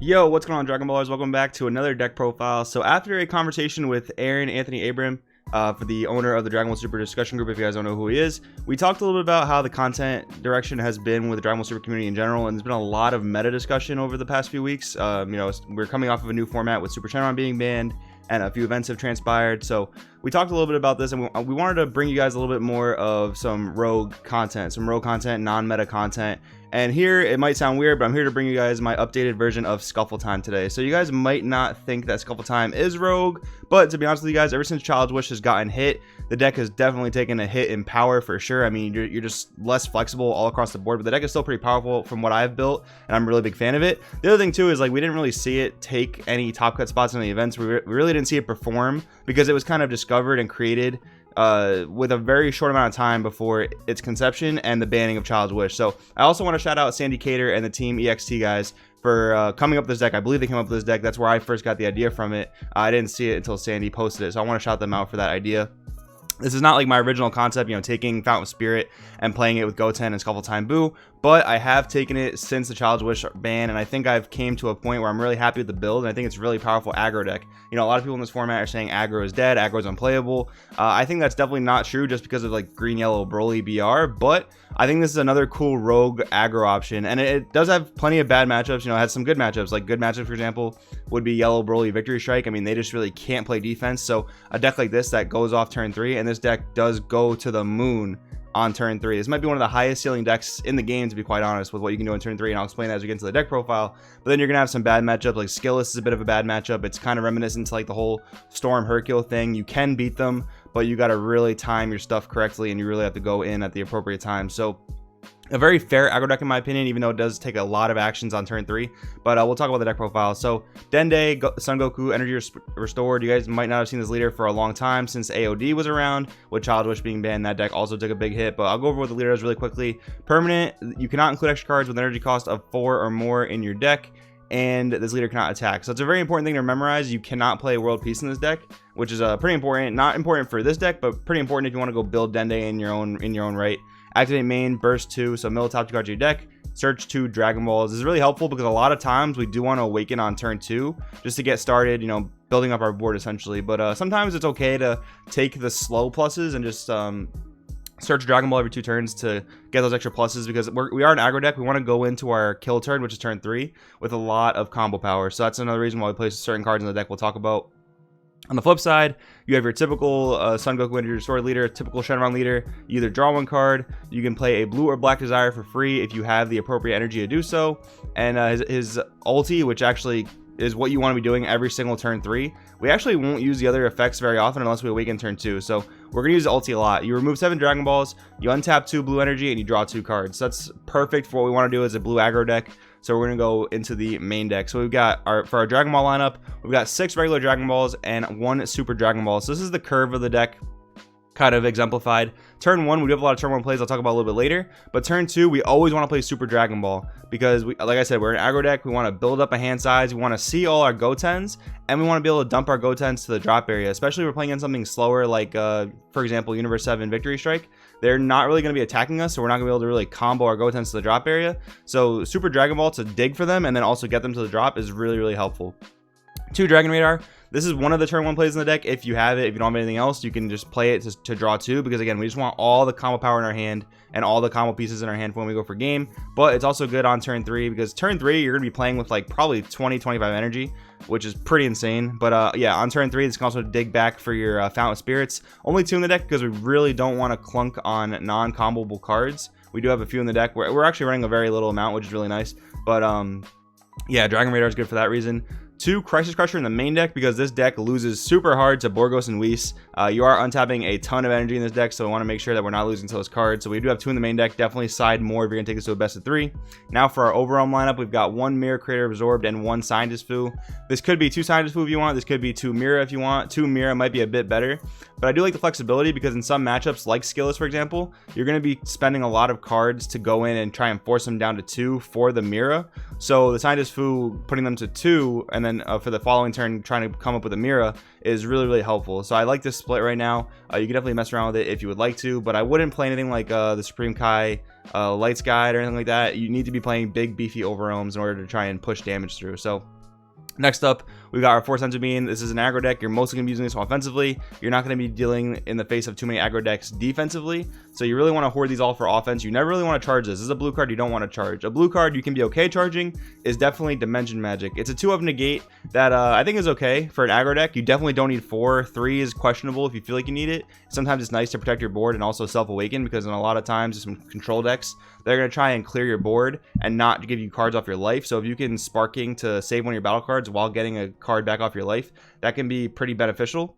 Yo, what's going on, Dragon Ballers? Welcome back to another deck profile. So after a conversation with Aaron Anthony Abram, for the owner of the Dragon Ball Super discussion group, if you guys don't know who he is, we talked a little bit about how the content direction has been with the Dragon Ball Super community in general, and there's been a lot of meta discussion over the past few weeks. We're coming off of a new format with Super Shenron being banned, and a few events have transpired. So we talked a little bit about this, and we wanted to bring you guys a little bit more of some rogue content, non-meta content. And here, it might sound weird, but I'm here to bring you guys my updated version of Scuffle Time today. So you guys might not think that Scuffle Time is rogue, but to be honest with you guys, ever since Child's Wish has gotten hit, the deck has definitely taken a hit in power for sure. I mean, you're just less flexible all across the board, but the deck is still pretty powerful from what I've built, and I'm a really big fan of it. The other thing too is, like, we didn't really see it take any top cut spots in the events. We really didn't see it perform because it was kind of discovered and created with a very short amount of time before its conception and the banning of Child's Wish. So I also want to shout out Sandy Cater and the Team EXT guys for coming up with this deck. I believe they came up with this deck. That's where I first got the idea from it. I didn't see it until Sandy posted it, so I want to shout them out for that idea. This is not like my original concept, taking Fountain of Spirit and playing it with Goten and Scuffle Time Boo, but I have taken it since the Child's Wish ban, and I think I've came to a point where I'm really happy with the build, and I think it's a really powerful aggro deck. A lot of people in this format are saying aggro is dead, aggro is unplayable. I think that's definitely not true just because of like green, yellow, Broly BR, but I think this is another cool rogue aggro option, and it does have plenty of bad matchups. It has some good matchups, like good matchups, for example, would be yellow Broly Victory Strike. I mean, they just really can't play defense, so a deck like this that goes off turn 3, and this deck does go to the moon on turn 3. This might be one of the highest ceiling decks in the game, to be quite honest, with what you can do on turn 3, and I'll explain that as we get into the deck profile. But then you're gonna have some bad matchups, like Skillless is a bit of a bad matchup. It's kind of reminiscent to like the whole Storm Hercule thing. You can beat them, but you got to really time your stuff correctly, and you really have to go in at the appropriate time. So a very fair aggro deck in my opinion, even though it does take a lot of actions on turn 3. But we'll talk about the deck profile. So Dende, Son Goku, Energy Restored. You guys might not have seen this leader for a long time since AOD was around. With Child's Wish being banned, that deck also took a big hit. But I'll go over what the leader does really quickly. Permanent, you cannot include extra cards with an energy cost of 4 or more in your deck, and this leader cannot attack. So it's a very important thing to memorize. You cannot play World Peace in this deck, which is pretty important. Not important for this deck, but pretty important if you want to go build Dende in your own right. Activate main, burst 2, so mill top 2 cards to your deck, search 2 Dragon Balls. This is really helpful because a lot of times we do want to awaken on turn 2 just to get started, building up our board essentially. But sometimes it's okay to take the slow pluses and just search Dragon Ball every 2 turns to get those extra pluses, because we are an aggro deck. We want to go into our kill turn, which is turn 3, with a lot of combo power. So that's another reason why we place certain cards in the deck we'll talk about. On the flip side, you have your typical Son Goku Energy Restored leader, typical Shenron leader. You either draw 1 card, you can play a blue or black Desire for free if you have the appropriate energy to do so, and his ulti, which actually is what you want to be doing every single turn 3. We actually won't use the other effects very often unless we awaken turn 2, so we're going to use the ulti a lot. You remove 7 Dragon Balls, you untap 2 blue energy, and you draw 2 cards. So that's perfect for what we want to do as a blue aggro deck. So we're going to go into the main deck. So we've got for our Dragon Ball lineup, we've got 6 regular Dragon Balls and 1 Super Dragon Ball. So this is the curve of the deck, kind of exemplified. Turn 1, we do have a lot of turn 1 plays I'll talk about a little bit later, but turn 2, we always want to play Super Dragon Ball because, like I said, we're an aggro deck. We want to build up a hand size, we want to see all our Gotens, and we want to be able to dump our Gotens to the drop area, especially if we're playing in something slower like, for example, Universe 7 Victory Strike. They're not really going to be attacking us, so we're not going to be able to really combo our Gotens to the drop area. So Super Dragon Ball to dig for them and then also get them to the drop is really, really helpful. 2 Dragon Radar. This is one of the turn 1 plays in the deck. If you have it, if you don't have anything else, you can just play it to draw 2, because again, we just want all the combo power in our hand and all the combo pieces in our hand for when we go for game. But it's also good on turn 3 because turn 3 you're going to be playing with like probably 20-25 energy, which is pretty insane. But yeah, on turn 3 this can also dig back for your Fountain of Spirits. Only 2 in the deck because we really don't want to clunk on non-comboable cards. We do have a few in the deck. We're actually running a very little amount, which is really nice. But yeah, Dragon Radar is good for that reason. 2 Crisis Crusher in the main deck because this deck loses super hard to Borgos and Whis. You are untapping a ton of energy in this deck, so we want to make sure that we're not losing to those cards. So we do have 2 in the main deck. Definitely side more if you're going to take this to a best of 3. Now for our overall lineup, we've got 1 Mirror Creator Absorbed and 1 Scientist Fu. This could be 2 Scientist Fu if you want. This could be 2 Mirror if you want. 2 Mirror might be a bit better. But I do like the flexibility because in some matchups, like Skillless for example, you're going to be spending a lot of cards to go in and try and force them down to 2 for the Mirror. So the Scientist Fu putting them to 2 and then for the following turn trying to come up with a Mirror is really, really helpful. So I like this split right now. You can definitely mess around with it if you would like to, but I wouldn't play anything like the Supreme Kai Lights Guide or anything like that. You need to be playing big beefy overwhelms in order to try and push damage through. So Next up, we've got our 4 Senzu Bean. This is an aggro deck. You're mostly going to be using this offensively. You're not going to be dealing in the face of too many aggro decks defensively. So you really want to hoard these all for offense. You never really want to charge this. This is a blue card you don't want to charge. A blue card you can be okay charging is definitely Dimension Magic. It's a 2 of negate that I think is okay for an aggro deck. You definitely don't need 4. 3 is questionable if you feel like you need it. Sometimes it's nice to protect your board and also self-awaken, because in a lot of times, some control decks, they're going to try and clear your board and not give you cards off your life. So if you can Sparking to save one of your battle cards while getting a card back off your life, that can be pretty beneficial.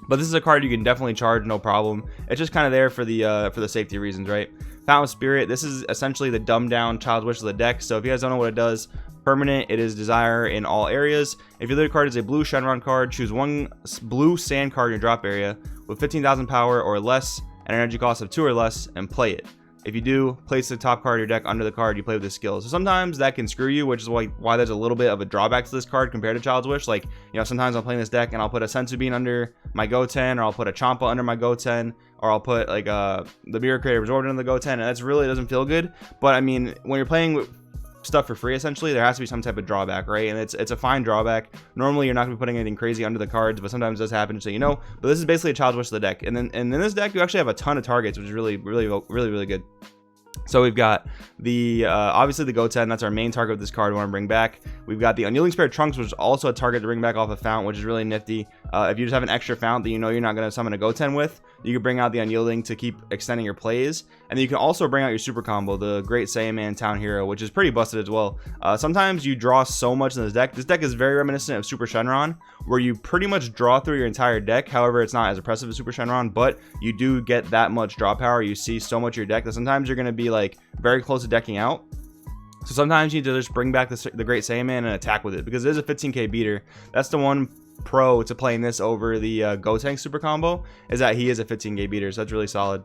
But this is a card you can definitely charge, no problem. It's just kind of there for the safety reasons, right? Fountain of Spirit, this is essentially the dumbed down Child's Wish of the deck. So if you guys don't know what it does, permanent, it is Desire in all areas. If your leader card is a blue Shenron card, choose one blue sand card in your drop area with 15,000 power or less and an energy cost of 2 or less and play it. If you do, place the top card of your deck under the card you play with this skill. So sometimes that can screw you, which is why there's a little bit of a drawback to this card compared to Child's Wish. Like, you know, sometimes I'm playing this deck and I'll put a Senzu Bean under my Goten, or I'll put a Champa under my Goten, or I'll put like the Mirror Creator Absorbed under the Goten, and that's really doesn't feel good. But I mean, when you're playing with stuff for free, essentially there has to be some type of drawback, right? And it's a fine drawback. Normally you're not gonna be putting anything crazy under the cards, but sometimes it does happen, so you know. But this is basically a Child's Wish of the deck. And in this deck you actually have a ton of targets, which is really good. So we've got the obviously the Goten, that's our main target of this card we want to bring back. We've got the Unyielding Spirit Trunks, which is also a target to bring back off a Fount, which is really nifty. If you just have an extra Fount that you know you're not going to summon a Goten with, you can bring out the Unyielding to keep extending your plays. And then you can also bring out your super combo, the Great Saiyaman Town Hero, which is pretty busted as well. Sometimes you draw so much in this deck. This deck is very reminiscent of Super Shenron, where you pretty much draw through your entire deck. However, it's not as impressive as Super Shenron, but you do get that much draw power. You see so much of your deck that sometimes you're going to be like very close to decking out. So sometimes you need to just bring back the Great Saiyaman and attack with it, because it is a 15k beater. That's the one pro to playing this over the Gotenks super combo, is that he is a 15k beater, so that's really solid.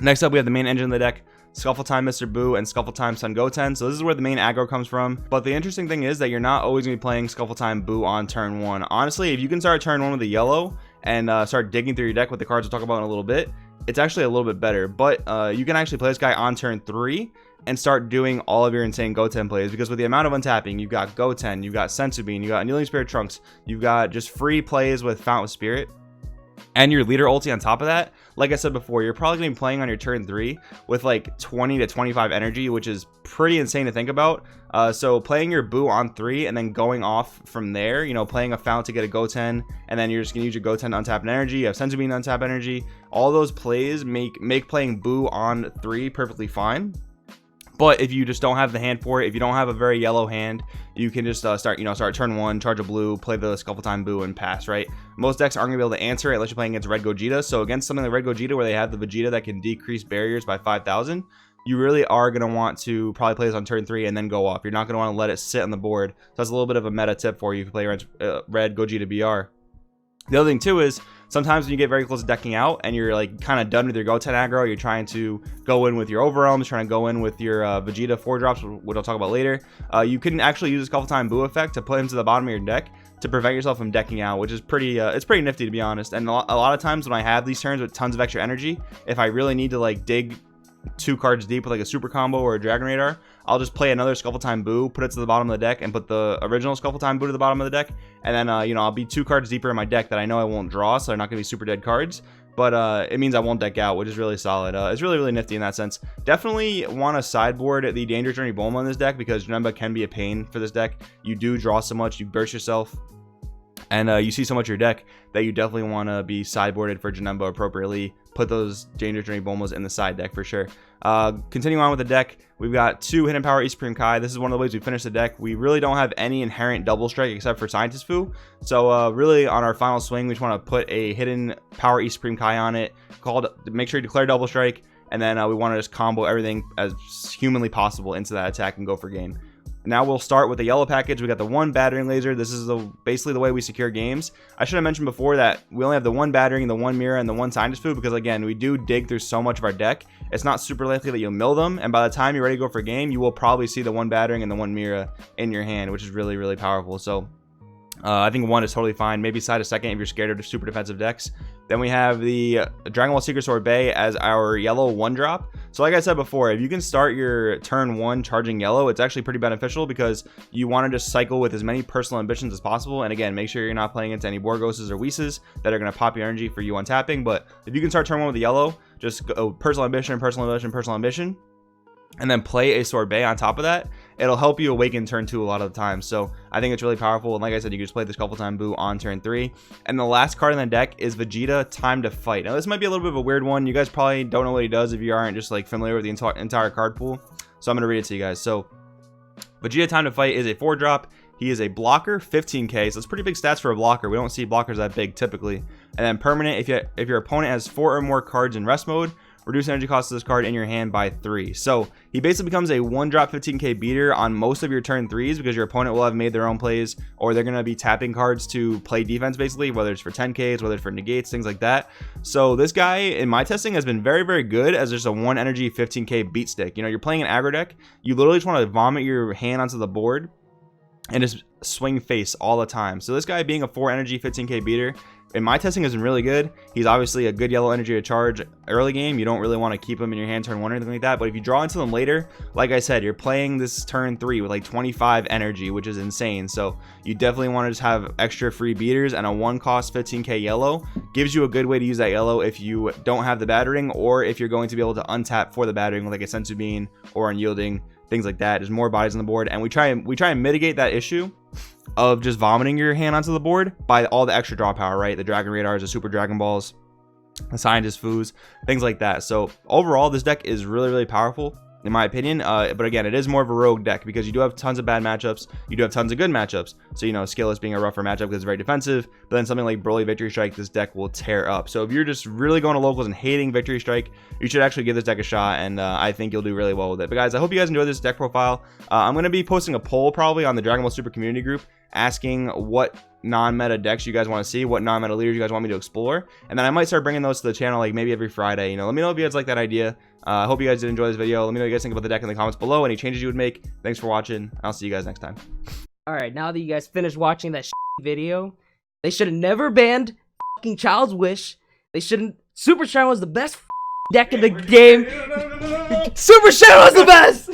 Next up, we have the main engine of the deck, Scuffle Time Mr. Boo and Scuffle Time Sun Goten. So this is where the main aggro comes from. But the interesting thing is that you're not always going to be playing Scuffle Time Boo on turn 1. Honestly, if you can start turn 1 with the yellow and start digging through your deck with the cards we'll talk about in a little bit, it's actually a little bit better. But you can actually play this guy on turn 3 and start doing all of your insane Goten plays, because with the amount of untapping, you've got Goten, you've got Senzu Bean, you've got Unyielding Spirit Trunks, you've got just free plays with Fountain of Spirit, and your leader ulti on top of that. Like I said before, you're probably going to be playing on your turn 3 with like 20 to 25 energy, which is pretty insane to think about. So playing your Boo on 3 and then going off from there, you know, playing a Fount to get a Goten, and then you're just going to use your Goten to untap energy, you have Senzu Bean to untap energy. All those plays make playing Boo on 3 perfectly fine. But if you just don't have the hand for it, if you don't have a very yellow hand, you can just start turn 1, charge a blue, play the Scuffle Time Boo, and pass, right? Most decks aren't going to be able to answer it unless you're playing against Red Gogeta. So against something like Red Gogeta, where they have the Vegeta that can decrease barriers by 5,000, you really are going to want to probably play this on turn 3 and then go off. You're not going to want to let it sit on the board. So that's a little bit of a meta tip for you if you play Red Gogeta BR. The other thing too is, sometimes when you get very close to decking out and you're like kind of done with your Goten aggro, you're trying to go in with your Overwhelms, trying to go in with your Vegeta 4-drops, which I'll talk about later. You can actually use a Scuffle Time Boo effect to put him to the bottom of your deck to prevent yourself from decking out, which is pretty it's pretty nifty, to be honest. And a lot of times when I have these turns with tons of extra energy, if I really need to like dig 2 cards deep with like a super combo or a Dragon Radar, I'll just play another Scuffle Time Boo, put it to the bottom of the deck, and put the original Scuffle Time Boo to the bottom of the deck. And then I'll be 2 cards deeper in my deck that I know I won't draw, so they're not gonna be super dead cards, but it means I won't deck out, which is really solid. It's really nifty in that sense. Definitely want to sideboard the Danger Journey Bulma in this deck, because Janemba can be a pain for this deck. You do draw so much, you burst yourself, and you see so much of your deck that you definitely want to be sideboarded for Janemba appropriately. Put those Danger Journey Bulmas in the side deck for sure. Continuing on with the deck, we've got 2 Hidden Power East Supreme Kai. This is one of the ways we finish the deck. We really don't have any inherent double strike except for Scientist Fu. So really on our final swing, we just want to put a Hidden Power East Supreme Kai on it. Make sure you declare double strike, and then we want to just combo everything as humanly possible into that attack and go for game. Now we'll start with the yellow package. We got the 1 battering laser. This is basically the way we secure games. I should have mentioned before that we only have the 1 battering, the 1 mirror, and the 1 scientist food, because again, we do dig through so much of our deck. It's not super likely that you'll mill them, and by the time you're ready to go for game, you will probably see the 1 battering and the 1 mirror in your hand, which is really powerful. So I think 1 is totally fine. Maybe side a second if you're scared of super defensive decks. Then we have the Dragon Ball Secret Sword Bay as our yellow 1-drop. So like I said before, if you can start your turn 1 charging yellow, it's actually pretty beneficial because you want to just cycle with as many personal ambitions as possible. And again, make sure you're not playing into any Borgoses or Whises that are going to pop your energy for you on tapping. But if you can start turn 1 with the yellow, just go personal ambition, personal ambition, personal ambition, and then play a sorbet on top of that. It'll help you awaken turn 2 a lot of the time. So I think it's really powerful. And like I said, you can just play the Scuffle Time Boo on turn 3. And the last card in the deck is Vegeta, Time to Fight. Now this might be a little bit of a weird one. You guys probably don't know what he does if you aren't just like familiar with the entire card pool. So I'm going to read it to you guys. So Vegeta, Time to Fight is a 4-drop. He is a blocker, 15k, so it's pretty big stats for a blocker. We don't see blockers that big typically. And then permanent, if your opponent has 4 or more cards in rest mode, reduce energy cost of this card in your hand by 3. So he basically becomes a 1-drop 15k beater on most of your turn 3s because your opponent will have made their own plays, or they're going to be tapping cards to play defense basically, whether it's for 10ks, whether it's for negates, things like that. So this guy in my testing has been very, very good as just a 1 energy 15k beat stick. You know, you're playing an aggro deck, you literally just want to vomit your hand onto the board and just swing face all the time. So this guy being a 4 energy 15k beater in my testing has been really good. He's obviously a good yellow energy to charge early game. You don't really want to keep him in your hand turn 1 or anything like that, but if you draw into them later, like I said, you're playing this turn 3 with like 25 energy, which is insane. So you definitely want to just have extra free beaters, and a 1 cost 15k yellow gives you a good way to use that yellow if you don't have the battering, or if you're going to be able to untap for the battering with like a Sensu Bean or Unyielding, things like that. There's more bodies on the board, and we try and mitigate that issue of just vomiting your hand onto the board by all the extra draw power, right? The Dragon Radars, the Super Dragon Balls, the Scientist Foos, things like that. So overall, this deck is really, really powerful in my opinion. But again, it is more of a rogue deck because you do have tons of bad matchups, you do have tons of good matchups. So, you know, Skillless being a rougher matchup because it's very defensive, but then something like Broly Victory Strike, this deck will tear up. So if you're just really going to locals and hating Victory Strike, you should actually give this deck a shot, and I think you'll do really well with it. But guys, I hope you guys enjoyed this deck profile. I'm going to be posting a poll probably on the Dragon Ball Super community group asking what non-meta decks you guys want to see, what non-meta leaders you guys want me to explore, and then I might start bringing those to the channel like maybe every Friday. You know, let me know if you guys like that idea. I hope you guys did enjoy this video. Let me know what you guys think about the deck in the comments below, any changes you would make. Thanks for watching. I'll see you guys next time. Alright, now that you guys finished watching that video, they should have never banned fucking Child's Wish. They shouldn't. Super Shadow was the best deck in the game. Super Shadow was the best!